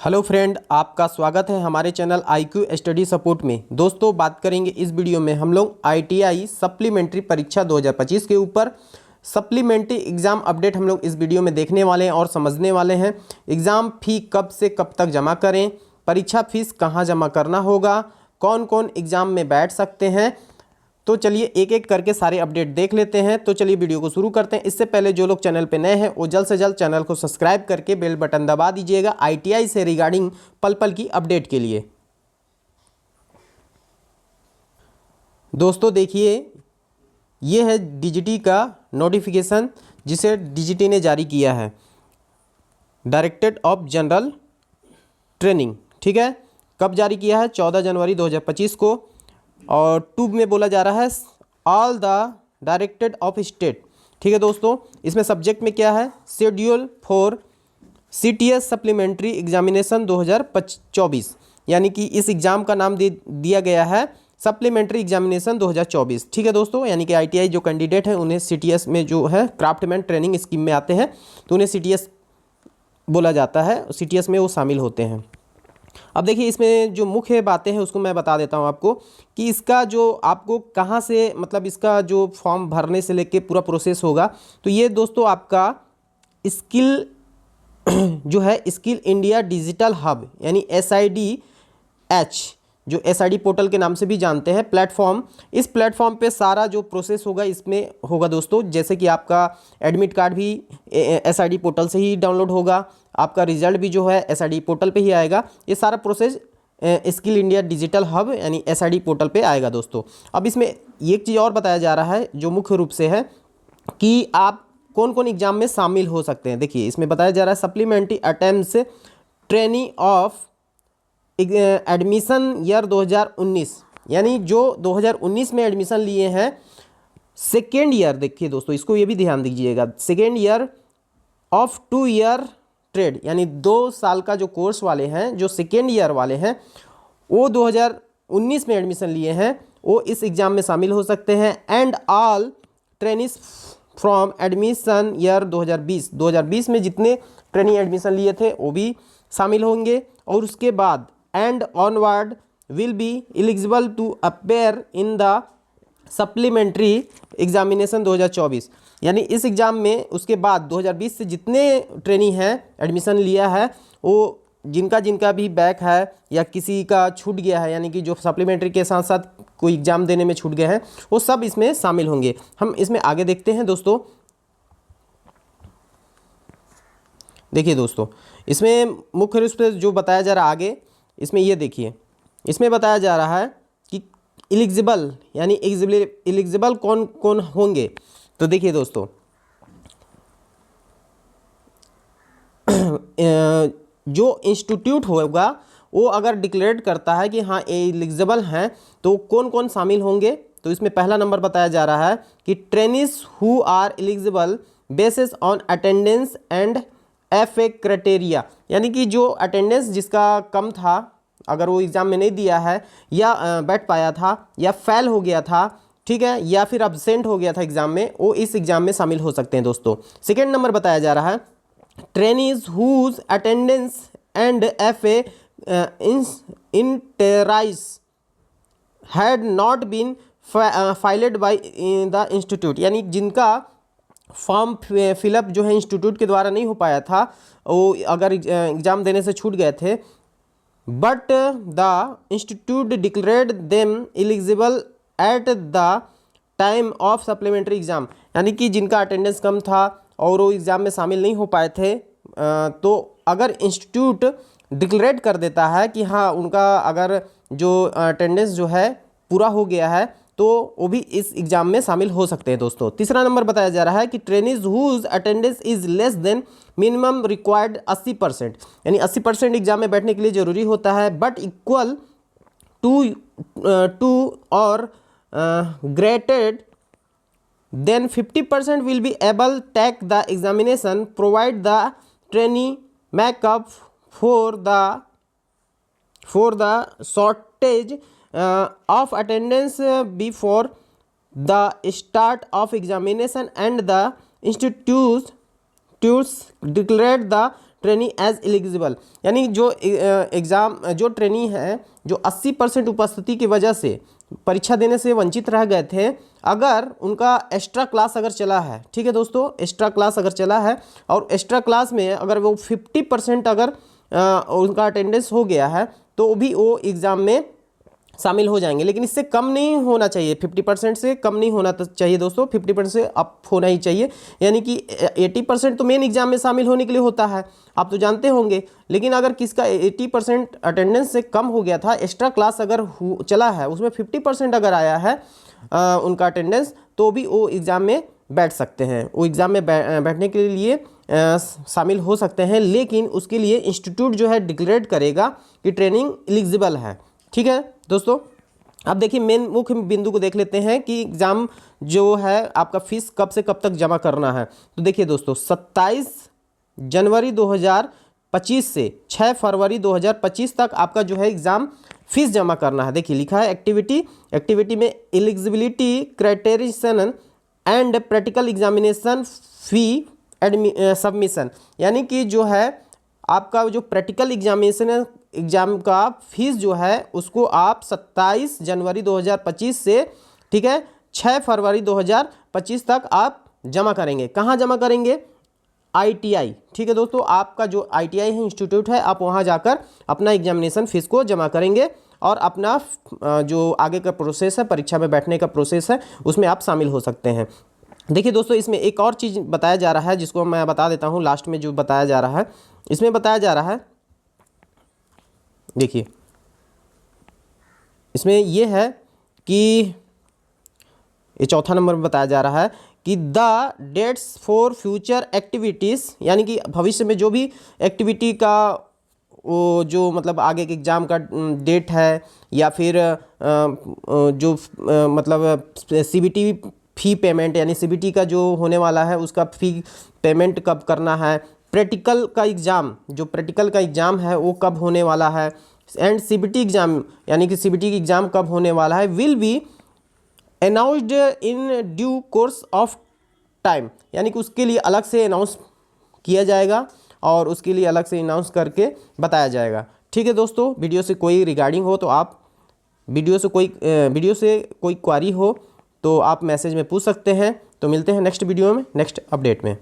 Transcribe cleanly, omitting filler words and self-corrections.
Hello friend, आपका स्वागत है हमारे चैनल IQ स्टडी सपोर्ट में। दोस्तों, बात करेंगे इस वीडियो में हम लोग ITI सप्लीमेंट्री परीक्षा 2025 के ऊपर। सप्लीमेंट्री एग्ज़ाम अपडेट हम लोग इस वीडियो में देखने वाले हैं और समझने वाले हैं। एग्ज़ाम फ़ी कब से कब तक जमा करें, परीक्षा फीस कहाँ जमा करना होगा, कौन कौन एग्ज़ाम में बैठ सकते हैं। तो चलिए एक एक करके सारे अपडेट देख लेते हैं। तो चलिए वीडियो को शुरू करते हैं। इससे पहले जो लोग चैनल पे नए हैं वो जल्द से जल्द चैनल को सब्सक्राइब करके बेल बटन दबा दीजिएगा ITI से रिगार्डिंग पल पल की अपडेट के लिए। दोस्तों देखिए, ये है DGT का नोटिफिकेशन जिसे DGT ने जारी किया है, डायरेक्टरेट ऑफ जनरल ट्रेनिंग। ठीक है, कब जारी किया है? 14 जनवरी 2025 को। और 2 में बोला जा रहा है all the directorate of state. ठीक है दोस्तों, इसमें सब्जेक्ट में क्या है? Schedule for CTS supplementary examination 2024, यानी कि इस एग्ज़ाम का नाम दिया गया है सप्लीमेंट्री एग्जामिनेशन 2024। ठीक है दोस्तों, यानी कि ITI जो कैंडिडेट हैं उन्हें CTS में जो है क्राफ्टमैन ट्रेनिंग स्कीम में आते हैं तो उन्हें CTS बोला जाता है, CTS में वो शामिल होते हैं। अब देखिए, इसमें जो मुख्य बातें हैं उसको मैं बता देता हूं आपको कि इसका जो आपको कहां से, मतलब इसका जो फॉर्म भरने से लेके पूरा प्रोसेस होगा। तो ये दोस्तों आपका स्किल जो है, स्किल इंडिया डिजिटल हब यानी SIDH, जो SID पोर्टल के नाम से भी जानते हैं, प्लेटफॉर्म। इस प्लेटफॉर्म पे सारा जो प्रोसेस होगा इसमें होगा दोस्तों। जैसे कि आपका एडमिट कार्ड भी SID पोर्टल से ही डाउनलोड होगा, आपका रिजल्ट भी जो है SID पोर्टल पे ही आएगा। ये सारा process skill India digital hub यानी SID पोर्टल पे आएगा दोस्तों। अब इसमें एक चीज़ और बताया जा रहा है जो मुख्य रूप से है कि आप कौन कौन एग्जाम में शामिल हो सकते हैं। देखिए, इसमें बताया जा रहा है supplementary attempts trainee of admission year 2019, यानी जो 2019 में एडमिशन लिए हैं सेकेंड ईयर। देखिए दोस्तों, इसको ये भी ध्यान दीजिएगा, second year of 2 year trade, यानी 2 साल का जो कोर्स वाले हैं, जो सेकेंड ईयर वाले हैं, वो 2019 में एडमिशन लिए हैं, वो इस एग्ज़ाम में शामिल हो सकते हैं। And all trainees from admission year 2020 में जितने ट्रेनिंग एडमिशन लिए थे वो भी शामिल होंगे। और उसके बाद and onward will be eligible to appear in the supplementary examination 2024, यानी इस एग्ज़ाम में उसके बाद 2020 से जितने ट्रेनी हैं एडमिशन लिया है, वो जिनका जिनका भी बैक है या किसी का छूट गया है, यानी कि जो सप्लीमेंट्री के साथ साथ कोई एग्ज़ाम देने में छूट गए हैं, वो सब इसमें शामिल होंगे। हम इसमें आगे देखते हैं दोस्तों। देखिए दोस्तों, इसमें मुख्य रूप से जो बताया जा रहा है आगे, इसमें ये देखिए, इसमें बताया जा रहा है कि एलिजिबल यानी एलिजिबल कौन कौन होंगे। तो देखिए दोस्तों, जो इंस्टीट्यूट होगा वो अगर डिक्लेयर करता है कि हाँ एलिजिबल हैं तो कौन कौन शामिल होंगे। तो इसमें पहला नंबर बताया जा रहा है कि trainees who are eligible basis on attendance and FA criteria, यानी कि जो अटेंडेंस जिसका कम था, अगर वो एग्ज़ाम में नहीं दिया है या बैठ पाया था या फेल हो गया था, ठीक है, या फिर अब्सेंट हो गया था एग्ज़ाम में, वो इस एग्ज़ाम में शामिल हो सकते हैं दोस्तों। सेकेंड नंबर बताया जा रहा है trainees whose attendance and FA entries had not been filed by the institute, यानी जिनका फॉर्म फिलअप जो है इंस्टीट्यूट के द्वारा नहीं हो पाया था, वो अगर एग्ज़ाम देने से छूट गए थे, but the institute declared them eligible at the time of supplementary exam, यानी कि जिनका अटेंडेंस कम था और वो एग्ज़ाम में शामिल नहीं हो पाए थे, तो अगर इंस्टीट्यूट डिक्लेयर कर देता है कि हाँ उनका अगर जो अटेंडेंस जो है पूरा हो गया है, तो वो भी इस एग्ज़ाम में शामिल हो सकते हैं दोस्तों। तीसरा नंबर बताया जा रहा है कि trainees whose attendance is less than minimum required 80%, यानी 80% एग्ज़ाम में बैठने के लिए ज़रूरी होता है, बट इक्वल टू और grated then 50% will be able take the examination, provide the trainee makeup for the shortage of attendance before the start of examination, and the institutes declared the trainee as eligible, यानी जो exam जो trainee है जो 80% उपस्थिति की वजह से परीक्षा देने से वंचित रह गए थे, अगर उनका एक्स्ट्रा क्लास अगर चला है, ठीक है दोस्तों, एक्स्ट्रा क्लास अगर चला है और एक्स्ट्रा क्लास में अगर वो 50% अगर उनका अटेंडेंस हो गया है तो भी वो एग्ज़ाम में शामिल हो जाएंगे। लेकिन इससे कम नहीं होना चाहिए, 50% से कम नहीं होना चाहिए दोस्तों, 50% से अप होना ही चाहिए। यानी कि 80% तो मेन एग्जाम में शामिल होने के लिए होता है, आप तो जानते होंगे। लेकिन अगर किसका 80% अटेंडेंस से कम हो गया था, एक्स्ट्रा क्लास अगर चला है, उसमें 50% अगर आया है उनका अटेंडेंस, तो भी वो एग्ज़ाम में बैठ सकते हैं, वो एग्ज़ाम में बैठने के लिए शामिल हो सकते हैं। लेकिन उसके लिए इंस्टीट्यूट जो है डिक्लेयर करेगा कि ट्रेनिंग एलिजिबल है। ठीक है दोस्तों, अब देखिए मेन मुख्य बिंदु को देख लेते हैं कि एग्ज़ाम जो है आपका फीस कब से कब तक जमा करना है। तो देखिए दोस्तों, 27 जनवरी 2025 से 6 फरवरी 2025 तक आपका जो है एग्ज़ाम फीस जमा करना है। देखिए लिखा है एक्टिविटी में eligibility criterion and practical examination fee submission, यानी कि जो है आपका जो प्रैक्टिकल एग्जामिनेशन है, एग्ज़ाम का फीस जो है उसको आप 27 जनवरी 2025 से, ठीक है, 6 फरवरी 2025 तक आप जमा करेंगे। कहाँ जमा करेंगे? ITI, ठीक है दोस्तों, आपका जो ITI है, इंस्टीट्यूट है, आप वहाँ जाकर अपना एग्जामिनेशन फीस को जमा करेंगे और अपना जो आगे का प्रोसेस है, परीक्षा में बैठने का प्रोसेस है, उसमें आप शामिल हो सकते हैं। देखिए दोस्तों, इसमें एक और चीज़ बताया जा रहा है जिसको मैं बता देता हूँ लास्ट में। जो बताया जा रहा है, इसमें बताया जा रहा है, देखिए इसमें ये है कि ये चौथा नंबर में बताया जा रहा है कि the dates for future activities, यानी कि भविष्य में जो भी एक्टिविटी का वो जो मतलब आगे के एग्ज़ाम का डेट है, या फिर जो मतलब CBT फ़ी पेमेंट, यानी CBT का जो होने वाला है उसका फ़ी पेमेंट कब करना है, प्रैक्टिकल का एग्ज़ाम, जो प्रैक्टिकल का एग्ज़ाम है वो कब होने वाला है, एंड CBT एग्ज़ाम, यानी कि CBT की एग्ज़ाम कब होने वाला है, will be announced in due course of time, यानी कि उसके लिए अलग से अनाउंस किया जाएगा और उसके लिए अलग से अनाउंस करके बताया जाएगा। ठीक है दोस्तों, वीडियो से कोई रिगार्डिंग हो तो आप वीडियो से कोई क्वारी हो तो आप मैसेज में पूछ सकते हैं। तो मिलते हैं नेक्स्ट वीडियो में, नेक्स्ट अपडेट में।